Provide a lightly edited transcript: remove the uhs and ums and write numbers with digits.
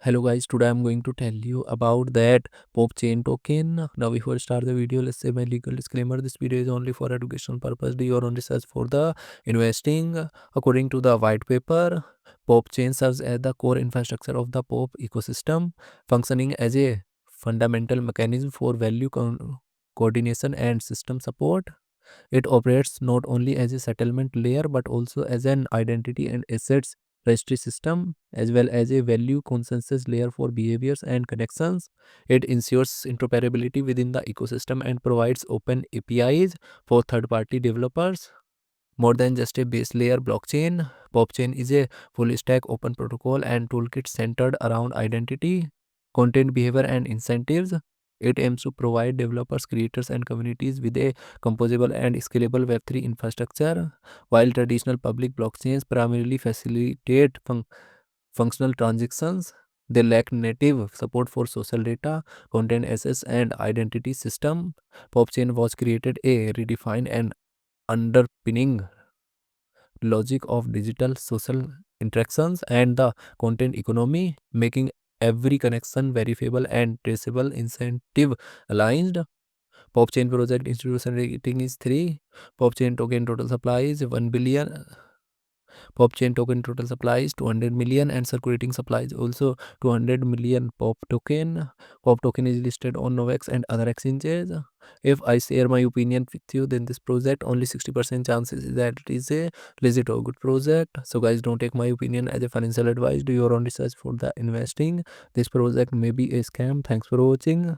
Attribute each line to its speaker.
Speaker 1: Hello guys, today I'm going to tell you about that pop chain token. Now before I start the video, let's say my legal disclaimer. This video is only for educational purpose. Do your own research for the investing. According to the white paper, pop chain serves as the core infrastructure of the pop ecosystem, functioning as a fundamental mechanism for value coordination and system support. It operates not only as a settlement layer but also as an identity and assets registry system as well as a value consensus layer for behaviors and connections. It ensures interoperability within the ecosystem and provides open APIs for third-party developers. More than just a base layer blockchain, PopChain is a full stack open protocol and toolkit centered around identity, content behavior, and incentives. It aims to provide developers, creators, and communities with a composable and scalable Web3 infrastructure, while traditional public blockchains primarily facilitate functional transactions. They lack native support for social data, content access, and identity system. PopChain was created a redefine and underpinning logic of digital social interactions and the content economy, making every connection verifiable and traceable, incentive aligned. PopChain project institution rating is 3. PopChain token total supply is 1 billion. Pop chain token total supply is 200 million and circulating supply is also 200 million pop token. Pop token is listed on Novex and other exchanges. If I share my opinion with you, then this project only 60% chances is that it is a legit or good project. So guys, don't take my opinion as a financial advice. Do your own research for the investing. This project may be a scam. Thanks for watching.